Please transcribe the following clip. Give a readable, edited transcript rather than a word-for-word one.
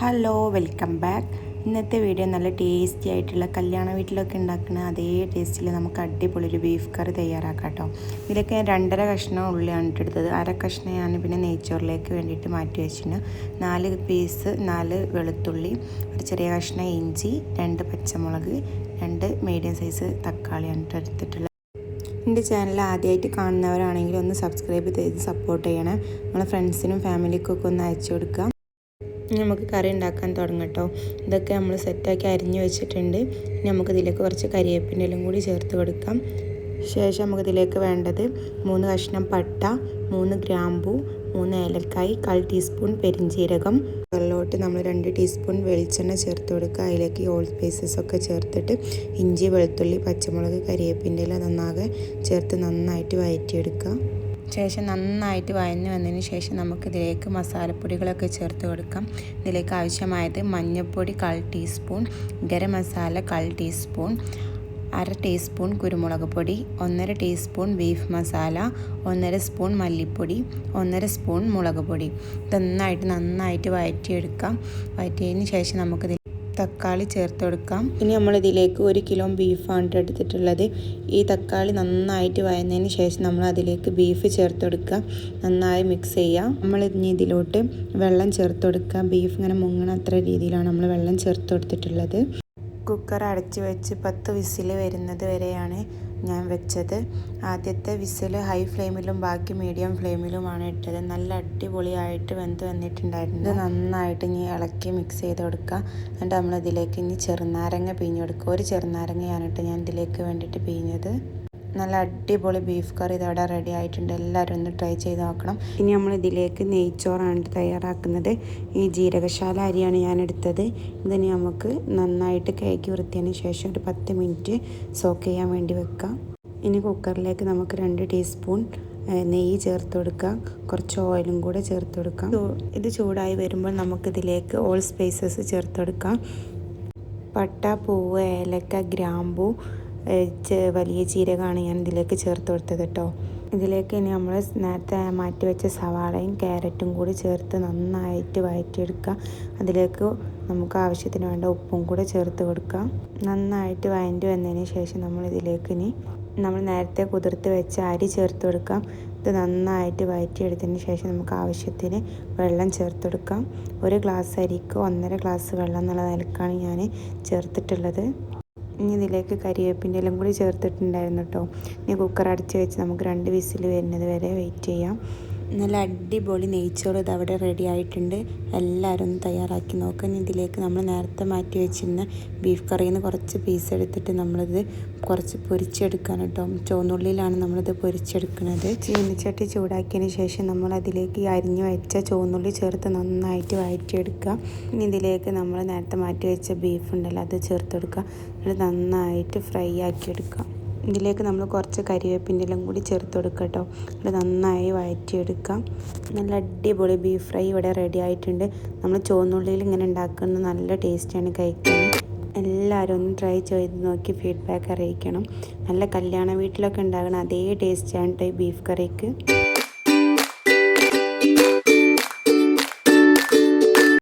Hello, welcome back. ഇന്നത്തെ video നല്ല tasty ആയിട്ടുള്ള കല്യാണ വീട്ടിലൊക്കെ ഉണ്ടാക്കുന്ന അതേ ടേസ്റ്റിൽ നമുക്ക് അടിപൊളി ഒരു ബീഫ് കറി തയ്യാറാക്കാം കേട്ടോ. ഇതിലൊക്കെ ഞാൻ 2.5 കഷ്ണം ഉള്ളിയാണ് എടുത്തത്. 1/2 കഷ്ണം ഞാൻ പിന്നെ നെയ്ച്ചോറിലേക്ക് വേണ്ടിയിട്ട് മാറ്റി വെച്ചിട്ടുണ്ട്. 4 വെളുത്തുള്ളി, ഒരു ചെറിയ കഷ്ണം ഇഞ്ചി, 2 പച്ചമുളക്, 2 മീഡിയം സൈസ് തക്കാളിയാണ് എടുത്തിട്ടുള്ളത്. എൻ്റെ ചാനൽ ആദ്യമായിട്ട് കാണുന്നവരാണെങ്കിൽ ഒന്ന് സബ്സ്ക്രൈബ് ചെയ്ത് സപ്പോർട്ട് ചെയ്യണം. നമ്മളെ ഫ്രണ്ട്സിനും ഫാമിലിക്കൊക്കെ ഒന്ന് അയച്ചു കൊടുക്കുക. നമുക്ക് കറി ഉണ്ടാക്കാൻ തുടങ്ങട്ടോ. ഇതൊക്കെ നമ്മൾ സെറ്റാക്കി അരിഞ്ഞ് വെച്ചിട്ടുണ്ട്. ഇനി നമുക്കിതിലേക്ക് കുറച്ച് കരിവേപ്പിൻ്റെ എല്ലാം കൂടി ചേർത്ത് കൊടുക്കാം. ശേഷം നമുക്കിതിലേക്ക് വേണ്ടത് 3 കഷ്ണം പട്ട, 3 ഗ്രാമ്പൂ, 3 ഏലക്കായ്, 1/4 ടീസ്പൂൺ പെരിഞ്ജീരകം. വെള്ളോട്ട് നമ്മൾ 2 ടീസ്പൂൺ വെളിച്ചെണ്ണ ചേർത്ത് കൊടുക്കുക. അതിലേക്ക് ഓൾ സ്പൈസസ് ഒക്കെ ചേർത്തിട്ട് ഇഞ്ചി, വെളുത്തുള്ളി, പച്ചമുളക്, കരിവേപ്പിൻ്റെ ഇല നന്നാകെ ചേർത്ത് നന്നായിട്ട് വഴറ്റിയെടുക്കുക. ശേഷം നന്നായിട്ട് വഴഞ്ഞ് വന്നതിന് ശേഷം നമുക്കിതിലേക്ക് മസാലപ്പൊടികളൊക്കെ ചേർത്ത് കൊടുക്കാം. ഇതിലേക്ക് ആവശ്യമായത് മഞ്ഞൾപ്പൊടി 1/4 teaspoon, garam masala 1/4 teaspoon, 1/2 teaspoon കുരുമുളക് പൊടി, 1/2 ടീസ്പൂൺ ബീഫ് മസാല, 1/2 സ്പൂൺ മല്ലിപ്പൊടി, 1/2 സ്പൂൺ മുളക് പൊടി. നന്നായിട്ട് വഴറ്റിയെടുക്കാം. വഴറ്റിയതിന് ശേഷം നമുക്കിതിൽ തക്കാളി ചേർത്ത് കൊടുക്കാം. ഇനി നമ്മളിതിലേക്ക് 1 കിലോ ബീഫാണ് എടുത്തിട്ടുള്ളത്. ഈ തക്കാളി നന്നായിട്ട് വഴന്നതിന് ശേഷം നമ്മൾ അതിലേക്ക് ബീഫ് ചേർത്ത് കൊടുക്കുക. നന്നായി മിക്സ് ചെയ്യുക. നമ്മൾ ഇനി ഇതിലോട്ട് വെള്ളം ചേർത്ത് കൊടുക്കുക. ബീഫ് ഇങ്ങനെ മുങ്ങണ അത്ര രീതിയിലാണ് നമ്മൾ വെള്ളം ചേർത്ത് കൊടുത്തിട്ടുള്ളത്. കുക്കർ അടച്ച് വെച്ച് 10 വിസിൽ വരുന്നത് വരെയാണ് ഞാൻ വെച്ചത്. ആദ്യത്തെ വിസിൽ ഹൈ ഫ്ലെയിമിലും ബാക്കി മീഡിയം ഫ്ലെയിമിലുമാണ് ഇട്ടത്. നല്ല അടിപൊളിയായിട്ട് വെന്ത് വന്നിട്ടുണ്ടായിരുന്നു. ഇത് നന്നായിട്ട് ഇനി ഇളക്കി മിക്സ് ചെയ്ത് കൊടുക്കുക. എന്നിട്ട് നമ്മളിതിലേക്ക് ഇനി ചെറുനാരങ്ങ പിഴിഞ്ഞ് കൊടുക്കുക. 1 ചെറുനാരങ്ങയാണ് ഞാൻ ഇതിലേക്ക് വേണ്ടിയിട്ട് പിഴിഞ്ഞത്. നല്ല അടിപൊളി ബീഫ് കറി ഇതവിടെ റെഡി ആയിട്ടുണ്ട്. എല്ലാവരും ഒന്ന് ട്രൈ ചെയ്ത് നോക്കണം. ഇനി നമ്മൾ ഇതിലേക്ക് നെയ്ച്ചോറാണ് തയ്യാറാക്കുന്നത്. ഈ ജീരകശാല അരിയാണ് ഞാൻ എടുത്തത്. ഇതിന് നമുക്ക് നന്നായിട്ട് കഴുകി വൃത്തിയതിന് ശേഷം ഒരു 10 മിനിറ്റ് സോക്ക് ചെയ്യാൻ വേണ്ടി വെക്കാം. ഇനി കുക്കറിലേക്ക് നമുക്ക് 2 ടീസ്പൂൺ നെയ്യ് ചേർത്ത് കൊടുക്കുക. കുറച്ച് ഓയിലും കൂടെ ചേർത്ത് കൊടുക്കാം. ഇത് ചൂടായി വരുമ്പോൾ നമുക്കിതിലേക്ക് ഓൾ സ്പൈസസ് ചേർത്ത് കൊടുക്കാം. പട്ട, പൂവ്, ഏലക്ക, ഗ്രാമ്പൂ, വലിയ ജീരകമാണ് ഞാൻ ഇതിലേക്ക് ചേർത്ത് കൊടുത്തത് കേട്ടോ. ഇതിലേക്ക് ഇനി നമ്മൾ നേരത്തെ മാറ്റി വെച്ച സവാളയും ക്യാരറ്റും കൂടി ചേർത്ത് നന്നായിട്ട് വഴറ്റിയെടുക്കുക. അതിലേക്ക് നമുക്ക് ആവശ്യത്തിന് വേണ്ട ഉപ്പും കൂടെ ചേർത്ത് കൊടുക്കുക. നന്നായിട്ട് വഴറ്റി വന്നതിന് ശേഷം നമ്മൾ ഇതിലേക്ക് ഇനി നമ്മൾ നേരത്തെ കുതിർത്ത് വെച്ച അരി ചേർത്ത് കൊടുക്കാം. ഇത് നന്നായിട്ട് വഴറ്റിയെടുത്തതിന് ശേഷം നമുക്ക് ആവശ്യത്തിന് വെള്ളം ചേർത്ത് കൊടുക്കാം. 1 ഗ്ലാസ് അരിക്ക് 1.5 ഗ്ലാസ് വെള്ളം എന്നുള്ള നിലക്കാണ് ഞാൻ ചേർത്തിട്ടുള്ളത്. ഇനി ഇതിലേക്ക് കരിവേപ്പിൻ്റെ എല്ലാം കൂടി ചേർത്തിട്ടുണ്ടായിരുന്നു കേട്ടോ. ഇനി കുക്കർ അടച്ച് വെച്ച് നമുക്ക് 2 വിസിൽ വരുന്നത് വരെ വെയിറ്റ് ചെയ്യാം. നല്ല അടിപൊളി നെയ്ച്ചോറ് ഇതവിടെ റെഡി ആയിട്ടുണ്ട്. എല്ലാവരും ഒന്ന് തയ്യാറാക്കി നോക്കാം. ഇതിലേക്ക് നമ്മൾ നേരത്തെ മാറ്റി വെച്ചിരുന്ന ബീഫ് കറിയിൽ നിന്ന് കുറച്ച് പീസ് എടുത്തിട്ട് നമ്മളിത് കുറച്ച് പൊരിച്ചെടുക്കാൻ കേട്ടോ. ചുവന്നുള്ളിയിലാണ് നമ്മളിത് പൊരിച്ചെടുക്കുന്നത്. ചീനിച്ചട്ടി ചൂടാക്കിയതിന് ശേഷം നമ്മൾ അതിലേക്ക് അരിഞ്ഞു വെച്ച ചുവന്നുള്ളി ചേർത്ത് നന്നായിട്ട് വഴറ്റിയെടുക്കുക. ഇനി ഇതിലേക്ക് നമ്മൾ നേരത്തെ മാറ്റി വെച്ച ബീഫ് ഉണ്ടല്ലോ അത് ചേർത്ത് കൊടുക്കുക. അത് നന്നായിട്ട് ഫ്രൈ ആക്കിയെടുക്കുക. ഇതിലേക്ക് നമ്മൾ കുറച്ച് കരിവേപ്പിൻ്റെ എല്ലാം കൂടി ചേർത്ത് കൊടുക്കുക കേട്ടോ. അത് നന്നായി വഴറ്റിയെടുക്കാം. നല്ല അടിപൊളി ബീഫ് ഫ്രൈ ഇവിടെ റെഡി ആയിട്ടുണ്ട്. നമ്മൾ ചുവന്നുള്ളിയിൽ ഇങ്ങനെ ഉണ്ടാക്കുന്നത് നല്ല ടേസ്റ്റാണ് കഴിക്കാൻ. എല്ലാവരും ഒന്ന് ട്രൈ ചെയ്ത് നോക്കി ഫീഡ്ബാക്ക് അറിയിക്കണം. നല്ല കല്യാണ വീട്ടിലൊക്കെ ഉണ്ടാകുന്ന അതേ ടേസ്റ്റാണ് ഈ ബീഫ് കറിക്ക്.